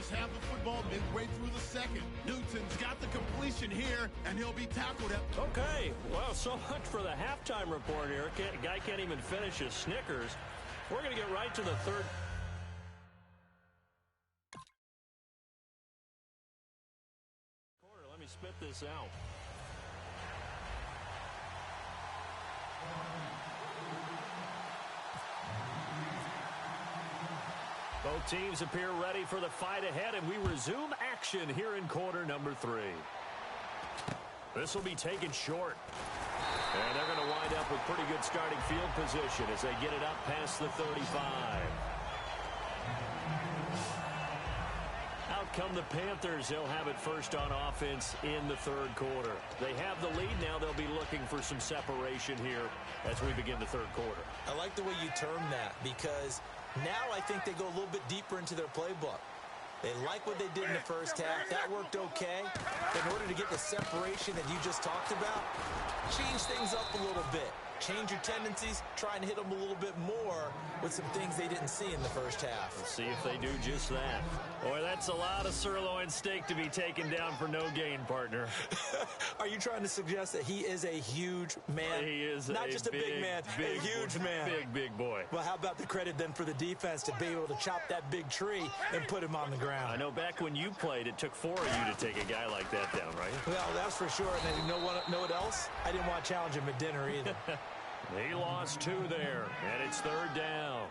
Steelers have the football midway through the second. Newton's got the completion here, and he'll be tackled at... Okay, well, so much for the halftime report here. Guy can't even finish his Snickers. We're going to get right to the third. Quarter. Let me spit this out. Both teams appear ready for the fight ahead, and we resume action here in quarter number 3. This will be taken short. And they're going to wind up with pretty good starting field position as they get it up past the 35. Out come the Panthers. They'll have it first on offense in the third quarter. They have the lead now. They'll be looking for some separation here as we begin the third quarter. I like the way you term that, because now I think they go a little bit deeper into their playbook. They like what they did in the first half. That worked okay. In order to get the separation that you just talked about, change things up a little bit. Change your tendencies. Try and hit them a little bit more with some things they didn't see in the first half. Let's see if they do just that. Boy, that's a lot of sirloin steak to be taken down for no gain, partner. Are you trying to suggest that he is a huge man? He is not just a big man, a huge man. Big boy. Well, how about the credit then for the defense to be able to chop that big tree and put him on the ground? I know back when you played, it took 4 of you to take a guy like that down, right? Well, that's for sure. And you know what else? I didn't want to challenge him at dinner either. He lost 2 there, and it's third down.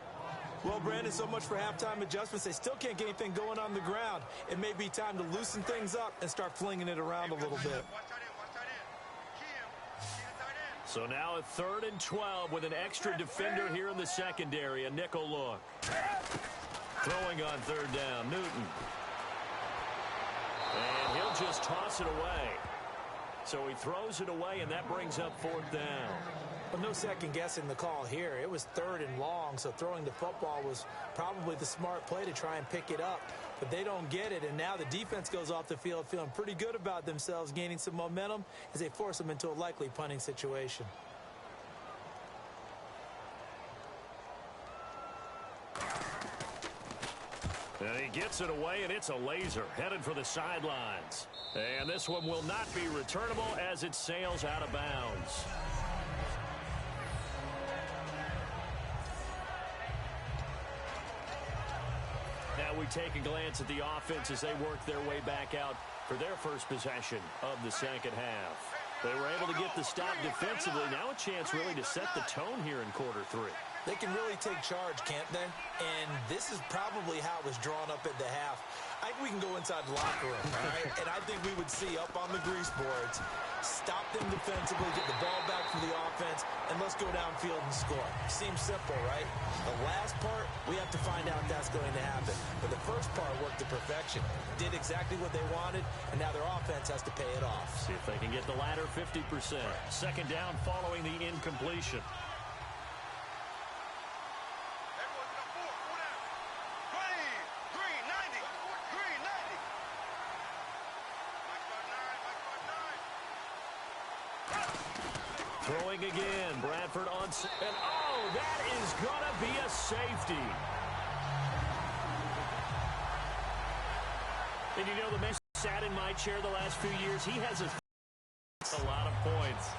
Well, Brandon, so much for halftime adjustments. They still can't get anything going on the ground. It may be time to loosen things up and start flinging it around a little bit. So now a 3rd and 12 with an extra defender here in the secondary, a nickel look. Throwing on third down, Newton. And he'll just toss it away. So he throws it away, and that brings up 4th down. Well, no second guessing the call here. It was 3rd and long, so throwing the football was probably the smart play to try and pick it up. But they don't get it, and now the defense goes off the field feeling pretty good about themselves, gaining some momentum as they force them into a likely punting situation. And he gets it away, and it's a laser headed for the sidelines. And this one will not be returnable as it sails out of bounds. Now we take a glance at the offense as they work their way back out for their first possession of the second half. They were able to get the stop defensively. Now a chance really to set the tone here in quarter 3. They can really take charge, can't they? And this is probably how it was drawn up at the half. I think we can go inside the locker room, all right? And I think we would see up on the grease boards, stop them defensively, get the ball back from the offense, and let's go downfield and score. Seems simple, right? The last part, we have to find out if that's going to happen. But the first part worked to perfection. Did exactly what they wanted, and now their offense has to pay it off. See if they can get the latter 50%. Second down following the incompletion. Throwing again, Bradford on, and oh, that is going to be a safety. And you know, the man sat in my chair the last few years. He has a lot of points.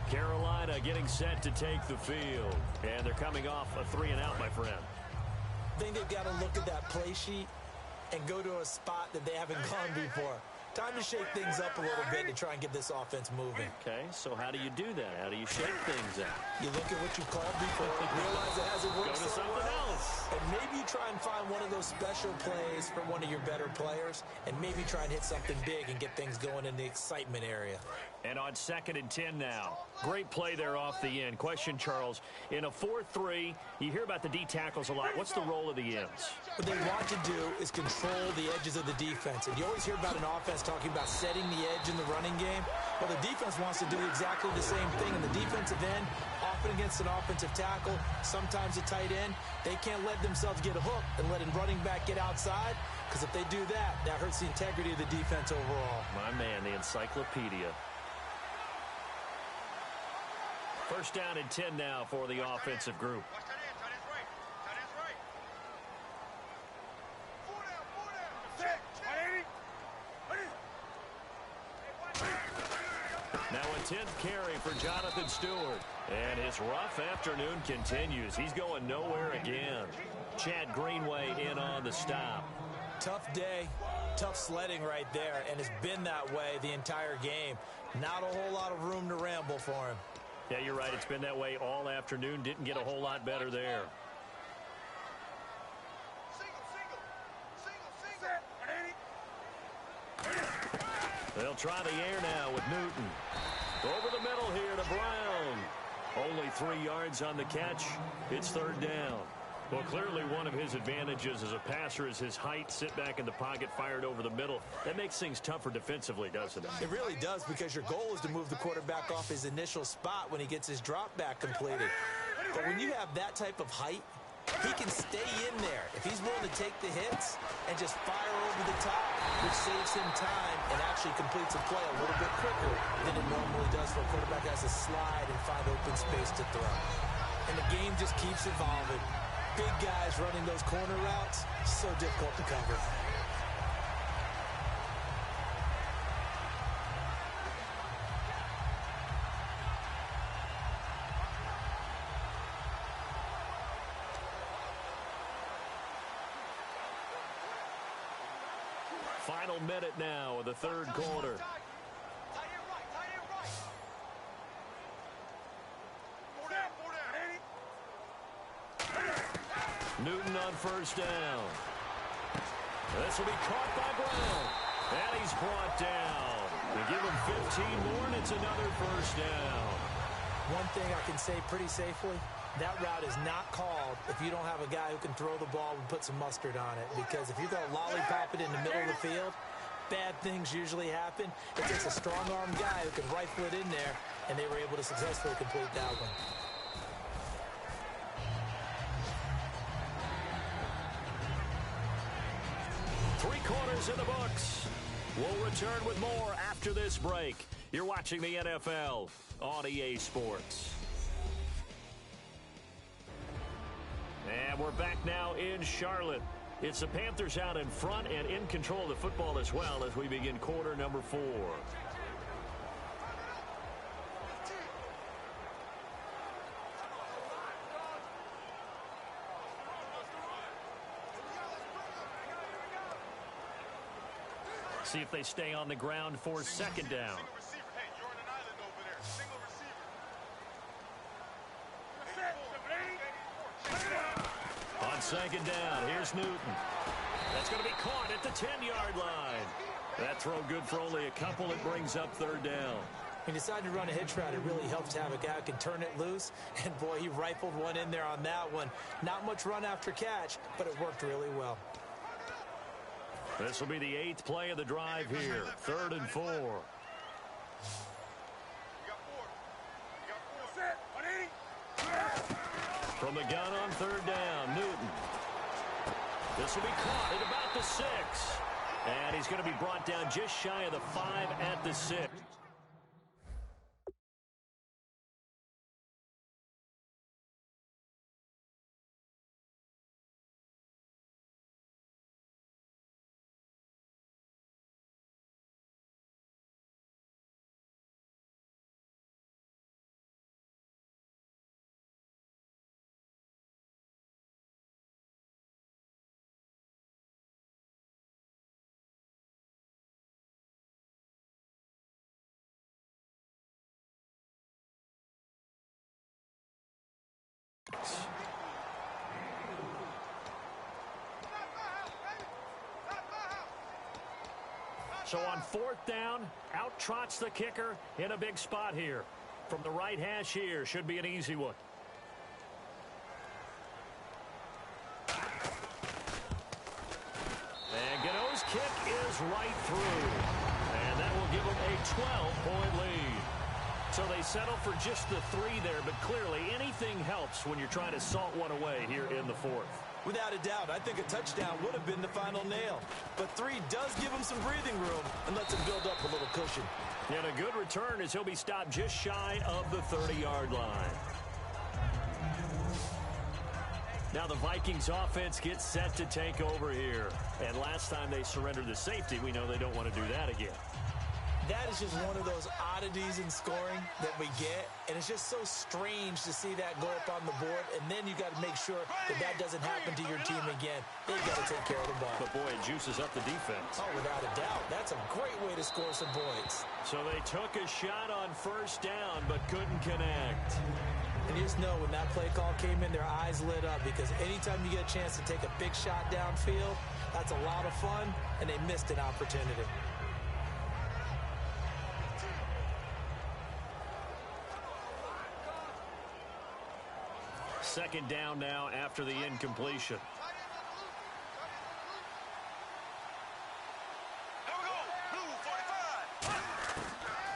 Carolina getting set to take the field. And they're coming off a 3-and-out, my friend. I think they've got to look at that play sheet and go to a spot that they haven't gone before. Time to shake things up a little bit to try and get this offense moving. Okay, so how do you do that? How do you shake things up? You look at what you called before, realize it hasn't worked so so something well, else. and maybe you try and find one of those special plays from one of your better players, and maybe try and hit something big and get things going in the excitement area. And on 2nd and 10 now. Great play there off the end. Question, Charles, in a 4-3, you hear about the D tackles a lot. What's the role of the ends? What they want to do is control the edges of the defense. And you always hear about an offense talking about setting the edge in the running game. Well, the defense wants to do exactly the same thing. And the defensive end, often against an offensive tackle, sometimes a tight end, they can't let themselves get a hook and let a running back get outside. Because if they do that, that hurts the integrity of the defense overall. My man, the encyclopedia. First down and 10 now for the offensive group. 10th carry for Jonathan Stewart. And his rough afternoon continues. He's going nowhere again. Chad Greenway in on the stop. Tough day, tough sledding right there, and it's been that way the entire game. Not a whole lot of room to ramble for him. Yeah, you're right. It's been that way all afternoon. Didn't get a whole lot better there. They'll try the air now with Newton. Over the middle here to Brown. Only 3 yards on the catch. It's 3rd down. Well, clearly one of his advantages as a passer is his height. Sit back in the pocket, fired over the middle. That makes things tougher defensively, doesn't it? It really does, because your goal is to move the quarterback off his initial spot when he gets his drop back completed. But when you have that type of height, he can stay in there if he's willing to take the hits and just fire over the top, which saves him time and actually completes a play a little bit quicker than it normally does for a quarterback who has to slide and find open space to throw. And the game just keeps evolving. Big guys running those corner routes, so difficult to cover. Final minute now of the 3rd quarter. Newton on 1st down. This will be caught by Brown. And he's brought down. They give him 15 more, and it's another 1st down. One thing I can say pretty safely, that route is not called if you don't have a guy who can throw the ball and put some mustard on it. Because if you're going to lollipop it in the middle of the field, bad things usually happen. It takes a strong-arm guy who can rifle it in there, and they were able to successfully complete that one. Three quarters in the books. We'll return with more after this break. You're watching the NFL on EA Sports. And we're back now in Charlotte. It's the Panthers out in front and in control of the football as well as we begin quarter number 4. See if they stay on the ground for 2nd down. On 2nd down, here's Newton. That's going to be caught at the 10-yard line. That throw good for only a couple. It brings up 3rd down. He decided to run a hitch route. It really helps to have a guy who can turn it loose. And, boy, he rifled one in there on that one. Not much run after catch, but it worked really well. This will be the 8th play of the drive here. 3rd and 4. From the gun on 3rd down, Newton. This will be caught at about the 6. And he's going to be brought down just shy of the 5 at the 6. So on 4th down, out trots the kicker in a big spot here. From the right hash here, should be an easy one. And Gano's kick is right through. And that will give them a 12-point lead. So they settle for just the 3 there, but clearly anything helps when you're trying to salt one away here in the 4th. Without a doubt, I think a touchdown would have been the final nail. But 3 does give him some breathing room and lets him build up a little cushion. And a good return as he'll be stopped just shy of the 30-yard line. Now the Vikings offense gets set to take over here. And last time they surrendered the safety, we know they don't want to do that again. That is just one of those oddities in scoring that we get, and it's just so strange to see that go up on the board, and then you got to make sure that that doesn't happen to your team again. They've got to take care of the ball. But, boy, it juices up the defense. Oh, without a doubt. That's a great way to score some points. So they took a shot on first down, but couldn't connect. And you just know when that play call came in, their eyes lit up, because anytime you get a chance to take a big shot downfield, that's a lot of fun, and they missed an opportunity. Second down now after the incompletion.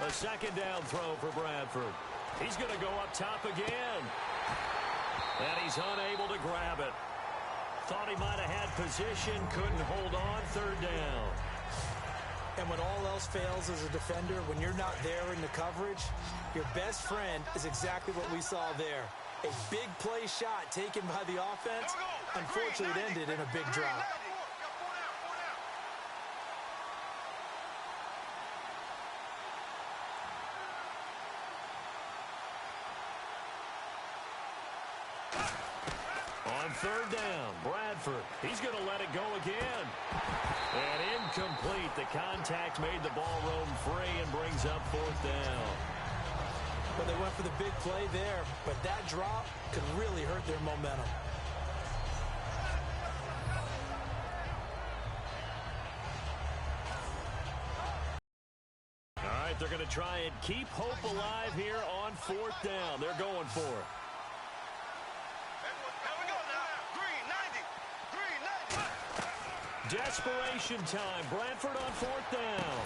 A second down throw for Bradford. He's going to go up top again. And he's unable to grab it. Thought he might have had position, couldn't hold on. Third down. And when all else fails as a defender, when you're not there in the coverage, your best friend is exactly what we saw there. A big play shot taken by the offense. Unfortunately, it ended in a big drop. On third down, Bradford. He's going to let it go again. And incomplete. The contact made the ball roam free and brings up fourth down. Well, they went for the big play there, but that drop could really hurt their momentum. All right, they're going to try and keep hope alive here on fourth down. They're going for it. Desperation time. Bradford on fourth down.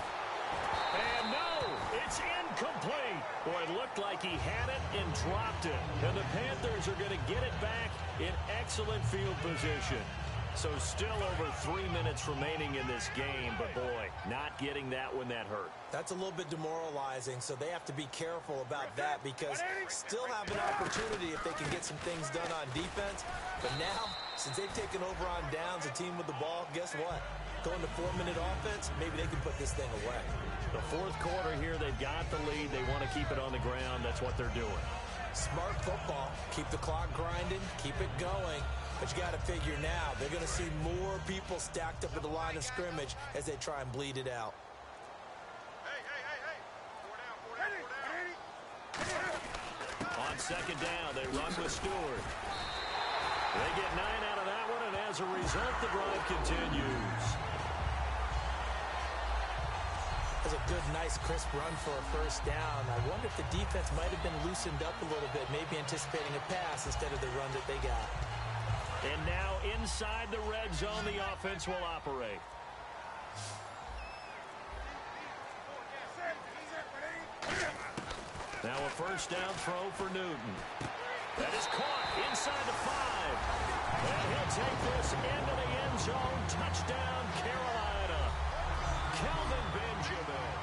And no, it's incomplete. Boy, it looked like he had it and dropped it. And the Panthers are going to get it back in excellent field position. So still over 3 minutes remaining in this game. But, boy, not getting that one, that hurt. That's a little bit demoralizing, so they have to be careful about that because still have an opportunity if they can get some things done on defense. But now, since they've taken over on downs, a team with the ball, guess what? Going to 4-minute offense, maybe they can put this thing away. The fourth quarter here, they've got the lead. They want to keep it on the ground. That's what they're doing. Smart football. Keep the clock grinding. Keep it going. But you got to figure now, they're going to see more people stacked up at the line of scrimmage as they try and bleed it out. On second down, they run with Stewart. They get 9 out of that one, and as a result, the drive continues. That's a good, nice, crisp run for a first down. I wonder if the defense might have been loosened up a little bit, maybe anticipating a pass instead of the run that they got. And now inside the red zone, the offense will operate. Now a first down throw for Newton. That is caught inside the 5. And he'll take this into the end zone. Touchdown, Carolina. Kelvin Benjamin.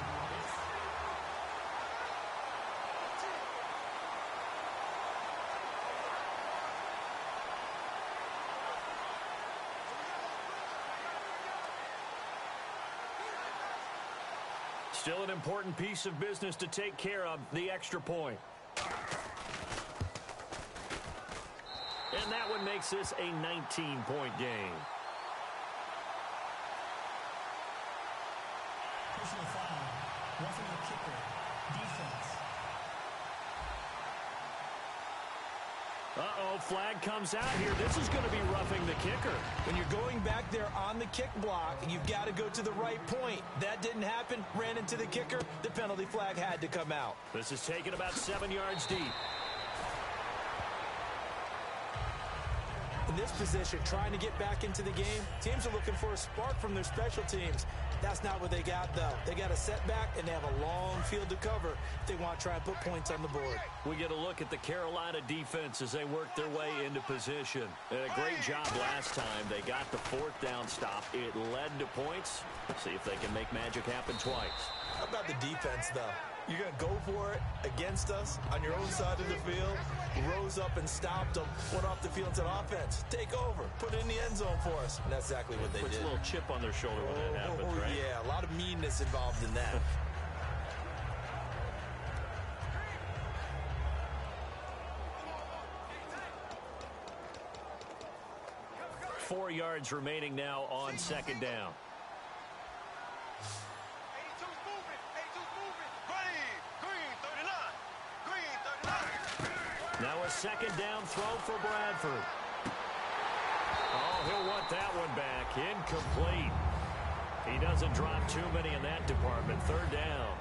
Still an important piece of business to take care of, the extra point. And that one makes this a 19-point game. Personal foul, roughing the kicker, defense. Uh-oh, flag comes out here. This is going to be roughing the kicker. When you're going back there on the kick block, you've got to go to the right point. That didn't happen, ran into the kicker. The penalty flag had to come out. This is taken about 7 yards deep. In this position, trying to get back into the game, teams are looking for a spark from their special teams. That's not what they got, though. They got a setback, and they have a long field to cover if they want to try and put points on the board. We get a look at the Carolina defense as they work their way into position. A great job last time. They got the fourth down stop. It led to points. See if they can make magic happen twice. How about the defense, though? You're going to go for it against us on your own side of the field. Rose up and stopped them. Went off the field and said, offense, take over. Put it in the end zone for us. And that's exactly what they did. Puts a little chip on their shoulder when that happens, right? Yeah, a lot of meanness involved in that. 4 yards remaining now on second down. Now a second down throw for Bradford. Oh, he'll want that one back. Incomplete. He doesn't drop too many in that department. Third down.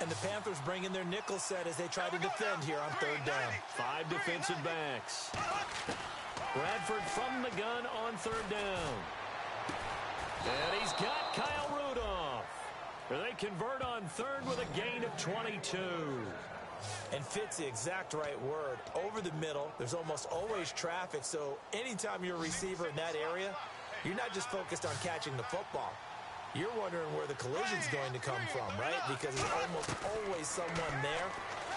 And the Panthers bring in their nickel set as they try to defend here on third down. 5 defensive backs. Bradford from the gun on third down. And he's got Kyle Rudolph. They convert on third with a gain of 22. And fits the exact right word. Over the middle, there's almost always traffic, so anytime you're a receiver in that area, you're not just focused on catching the football. You're wondering where the collision's going to come from, right? Because there's almost always someone there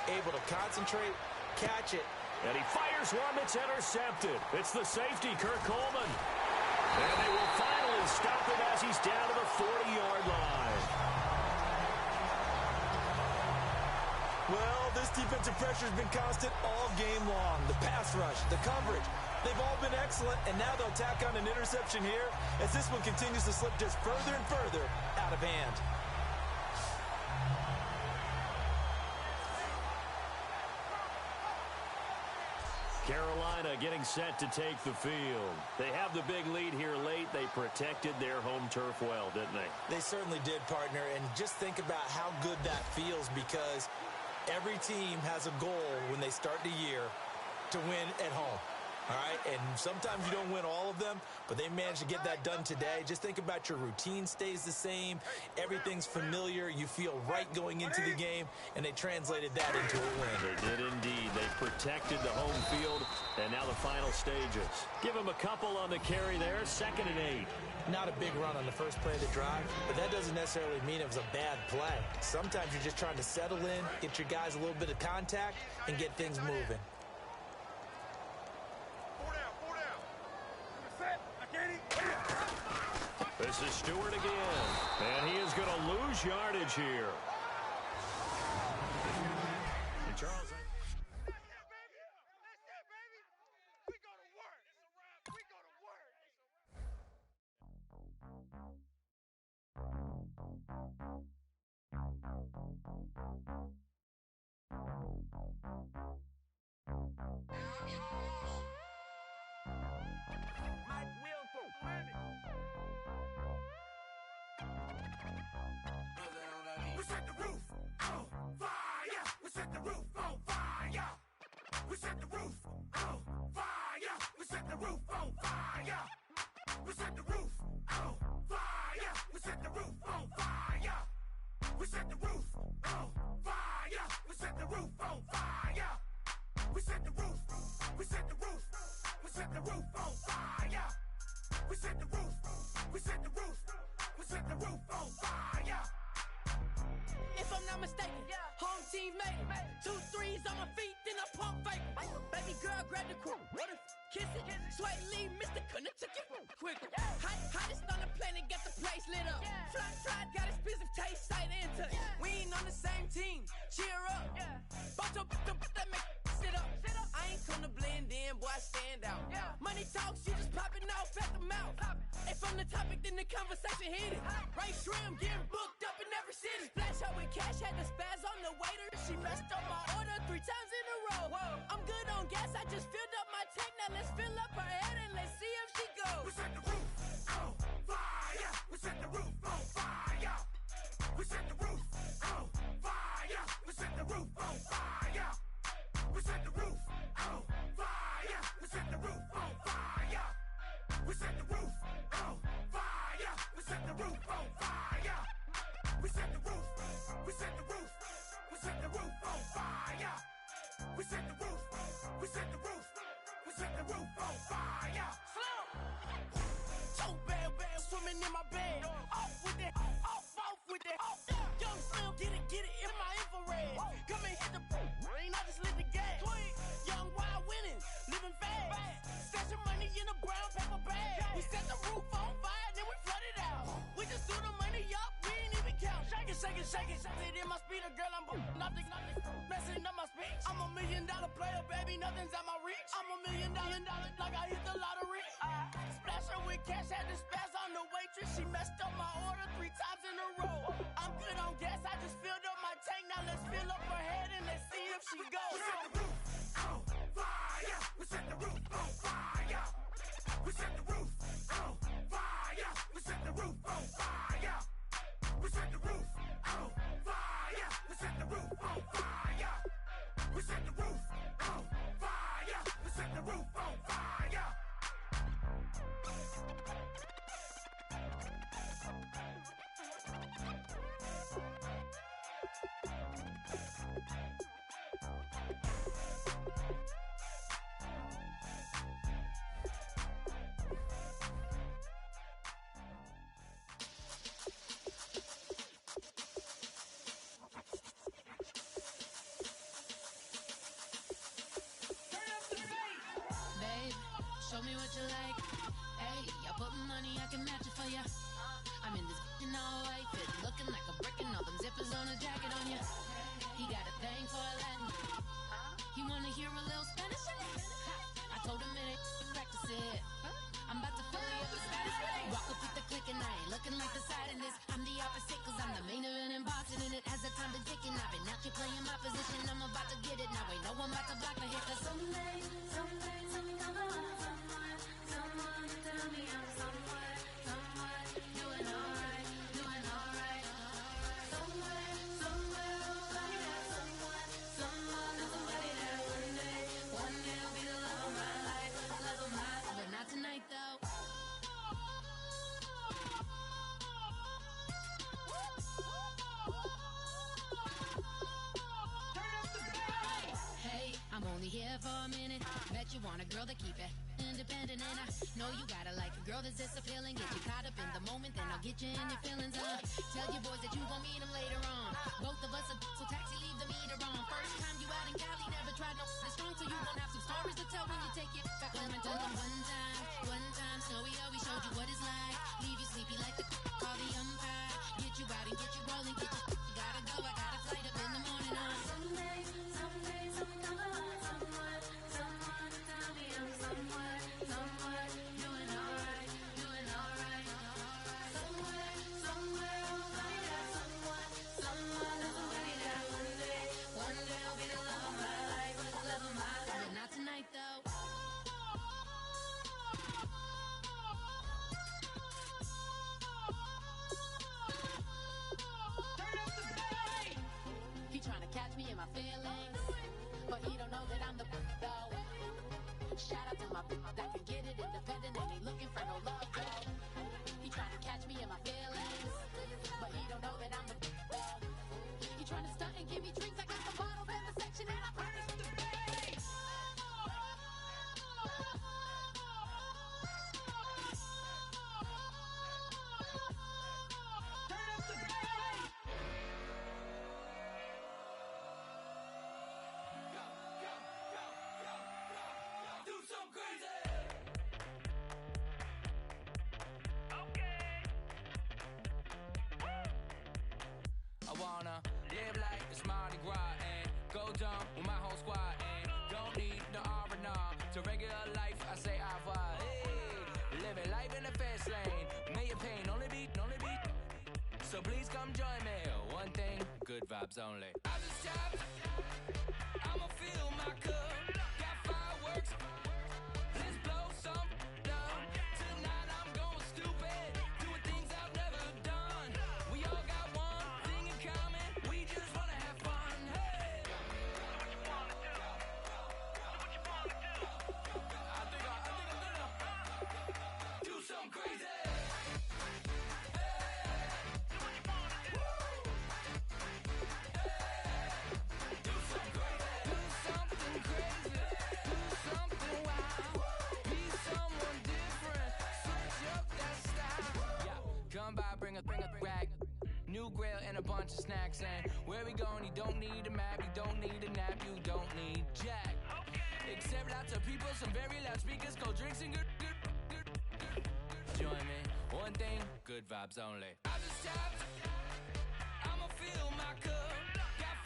able to concentrate, catch it. And he fires one that's intercepted. It's the safety, Kirk Coleman. And they will finally stop him as he's down to the 40-yard line. Well, this defensive pressure has been constant all game long. The pass rush, the coverage, they've all been excellent, and now they'll tack on an interception here as this one continues to slip just further and further out of hand. Carolina getting set to take the field. They have the big lead here late. They protected their home turf well, didn't they? They certainly did, partner, and just think about how good that feels because every team has a goal when they start the year to win at home. All right, and sometimes you don't win all of them, but they managed to get that done today. Just think about your routine stays the same. Everything's familiar. You feel right going into the game, and they translated that into a win. They did indeed. They protected the home field, and now the final stages. Give them a couple on the carry there, 2nd and 8. Not a big run on the first play of the drive, but that doesn't necessarily mean it was a bad play. Sometimes you're just trying to settle in, get your guys a little bit of contact, and get things moving. This is Stewart again, and he is going to lose yardage here. And Charles. We set the roof on fire. We set the roof on fire. We set the roof on fire. We set the roof on fire. We set the roof on fire. We set the roof on fire. We set the roof on fire. We set the roof on fire. We set the roof. We set the roof. We set the roof on fire. We set the roof. We set the roof. We set the roof on fire. If I'm not mistaken, home team made it. 2 threes on my feet, then I pump fake. Baby girl, grab the crew. Kiss it, sweat leave, Mr. Couldn't took it quicker. Hottest on the planet, get the place lit up. Fly, got expensive taste, sight into it. We ain't on the same team, cheer up. Bunch of that make sit up. I ain't come to blend in, boy, I stand out. Money talks, you just popping off at the mouth. If I'm the topic, then the conversation heated. Right shrimp, getting booked up in every city. Splash out with cash, had the spaz on the waiter. She messed up my order 3 times in a row. I'm good on gas, I just filled up my tank. Now let's fill up her head and let's see if she goes. We set the roof on fire. We set the roof on fire. We set the roof on fire. We set the roof on fire. We set the roof on fire. We set the roof on fire. We set the roof on fire. We set the roof on fire. We set the roof. We set the roof. We set the roof on fire. We set the roof. We set the roof. We set the roof on I'm nothing, messing up my speech. I'm $1 million player, baby, nothing's out my reach. I'm $1 million, like I hit the lottery. Splash her with cash, had to spaz on the waitress. She messed up my order 3 times in a row. I'm good on gas, I just filled up my tank. Now let's fill up her head and let's see if she goes. We set the roof on fire. We set the roof on fire. We set the roof on fire. We set the roof on fire. We set the roof on fire. We set the roof on fire. We set the roof on fire. We set the roof on fire. Show me what you like. Hey, I put money, I can match it for ya. I'm in this in all white fit, looking like a brick and all them zippers on a jacket on ya. He got a thing for a Latin. He wanna hear a little Spanish? I told him it ain't practice it. I'm about to fully up the status. Walk up with the click and I ain't looking like the side in this. I'm the opposite cause I'm the main event in boxing and it has the time been ticking. I've been out here playing my position, I'm about to get it. Now ain't no one about to block the hit cause someday, something come along. Someone tell me I'm somewhere, doing alright. Somewhere, somebody that somebody that one day will be the love of my life, but not tonight though. Hey, I'm only here for a minute. Bet you want a girl to keep it independent, and I know you gotta like a girl that's this appealing. Get you caught up in the moment, then I'll get you in your feelings. Tell your boys that you gon' meet them later on. Both of us are so taxi, leave the meter on. First time you out in Cali, never tried no strong, so you gon' have some stories to tell when you take it back home and tell them one time, Snowy always showed you what it's like. Leave you sleepy like the call the umpire. Get you out and get you rolling, get you gotta go. I got a flight up in the morning on someday, something come along. Someone tell me I'm somewhere, doing alright. Somewhere, somebody that somebody that one day will be the love of my life, but not tonight though. He tryna catch me in my feelings, but he don't know that I'm the though. Shout out to my that can get it independent and he looking for no love though. He tryna catch me in my feelings, but he don't know that I'm the though. He tryna stunt and give me drinks. I got the bottles in the section and I promise to pay. Live like it's Mardi Gras and go dumb with my whole squad and don't need no R&R. To regular life, I say au revoir. Hey, living life in the fast lane. May your pain only beat. So please come join me. One thing, good vibes only. I just tapped. I'ma fill my cup. Got fireworks. Let's blow some dumb. Tonight I'm going stupid. Doing things I've never done. We all got one thing in common. We just wanna have fun. Hey! Do what you wanna do. I think I'm gonna do something crazy. Come by, bring a rag, new grill and a bunch of snacks. And where we going, you don't need a map, you don't need a nap, you don't need jack. Except lots of people, some very loud speakers, cold drinks and good. Join me, one thing, good vibes only. I just tapped, I'ma fill my cup. Got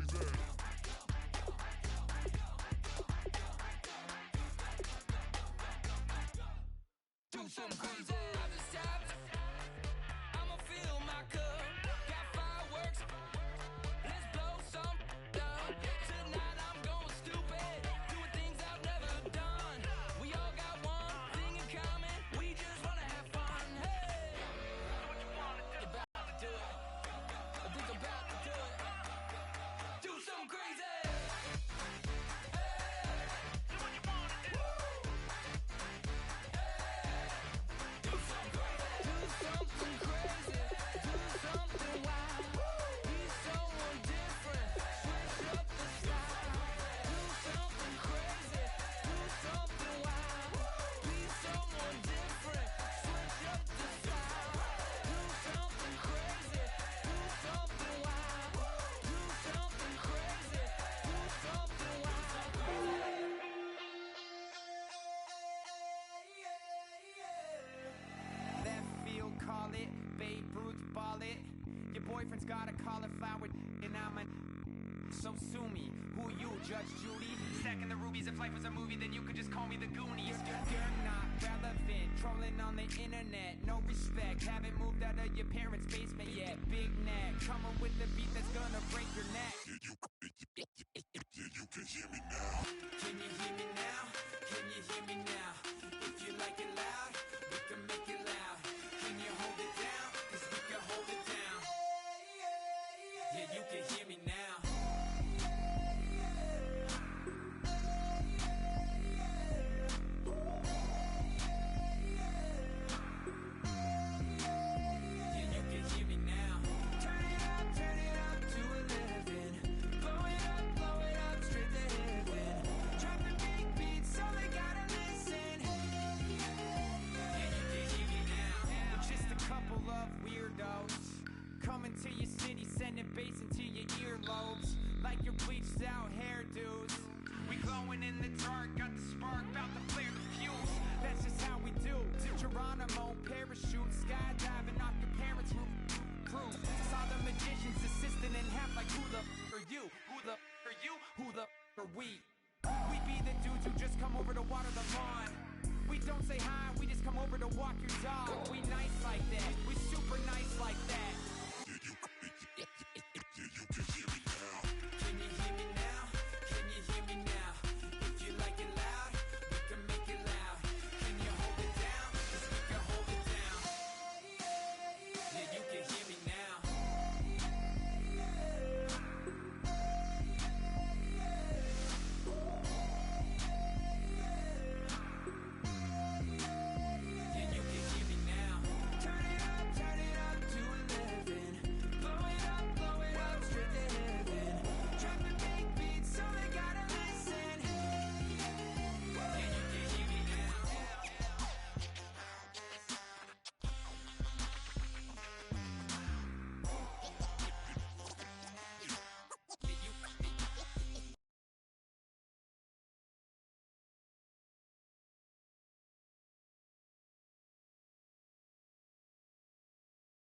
Do something crazy. Other steps. I'ma fill my cup. Got fireworks. Let's blow some up. Tonight I'm going stupid. Doing things I've never done. We all got one thing in common. We just wanna have fun. Hey! What you wanna do? About to do it. I think I'm about to do it. Do something crazy. Call it, Babe Ruth ball it. Your boyfriend's got a cauliflower and I'm a... So sue me, who you, Judge Judy? Stacking the rubies, if life was a movie, then you could just call me the Goonies. You're not relevant, trolling on the internet. No respect, haven't moved out of your parents' basement yet. Big neck, coming with the beat that's gonna break your neck. You can hear me now. Can you hear me now? Can you hear me now? If you like it loud, we can make it loud. Can you hold it down? 'Cause we can hold it down. Yeah, you can hear me now. Yeah, you can hear me now. Turn it up to 11. Blow it up straight to heaven. Dropping big beats, so they gotta listen. Yeah, you can hear me now. We're just a couple of weirdos coming to your city, sending bass into your earlobes like your bleached out hairdos. We glowing in the dark, got the spark, about to flare the fuse. That's just how we do. To Geronimo, parachute, skydiving off your parents' roof. Crew saw the magician's assistant in half like who the are you? Who the are you? Who the are we? We be the dudes who just come over to water the lawn. We don't say hi, we just come over to walk your dog. We